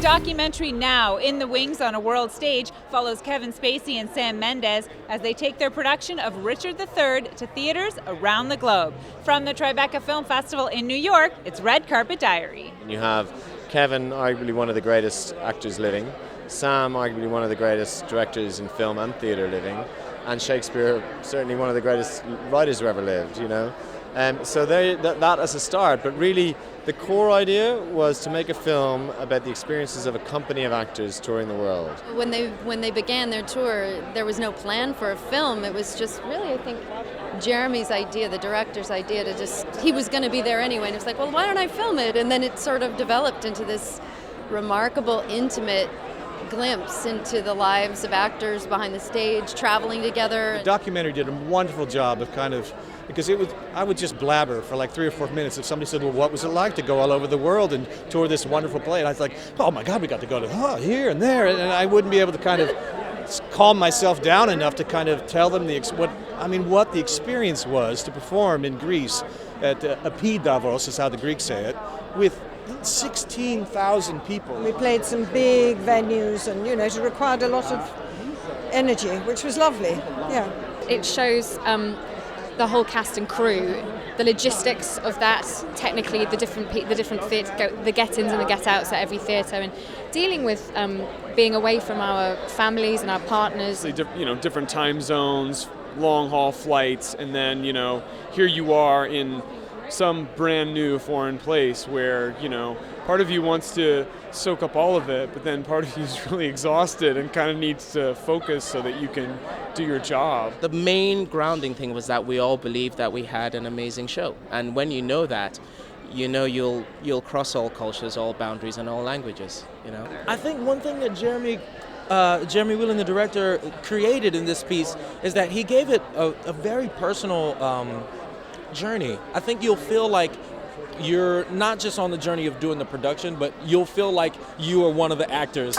documentary Now, In the Wings on a World Stage, follows Kevin Spacey and Sam Mendes as they take their production of Richard III to theaters around the globe. From the Tribeca Film Festival in New York, it's Red Carpet Diary. You have Kevin, arguably one of the greatest actors living, Sam, arguably one of the greatest directors in film and theatre living, and Shakespeare, certainly one of the greatest writers who ever lived, you know. So that as a start, but really the core idea was to make a film about the experiences of a company of actors touring the world. When they began their tour, there was no plan for a film. It was just really, I think, Jeremy's idea, the director's idea to he was going to be there anyway, and it was like, well, why don't I film it? And then it sort of developed into this remarkable, intimate glimpse into the lives of actors behind the stage, traveling together. The documentary did a wonderful job of because I would just blabber for like 3 or 4 minutes if somebody said, well, what was it like to go all over the world and tour this wonderful play? And I was like, oh my God, we got to go to here and there. And I wouldn't be able to kind of calm myself down enough to kind of tell them what the experience was to perform in Greece at Epidavros, is how the Greeks say it, with 16,000 people. We played some big venues and, it required a lot of energy, which was lovely, yeah. It shows the whole cast and crew, the logistics of that, technically the different theatre, the get-ins and the get-outs at every theatre, and dealing with being away from our families and our partners. Different time zones, long-haul flights, and then, here you are in some brand new foreign place where, part of you wants to soak up all of it, but then part of you is really exhausted and kind of needs to focus so that you can do your job. The main grounding thing was that we all believed that we had an amazing show. And when you know that, you'll cross all cultures, all boundaries, and all languages, I think one thing that Jeremy Whelan, the director, created in this piece is that he gave it a very personal journey. I think you'll feel like you're not just on the journey of doing the production, but you'll feel like you are one of the actors.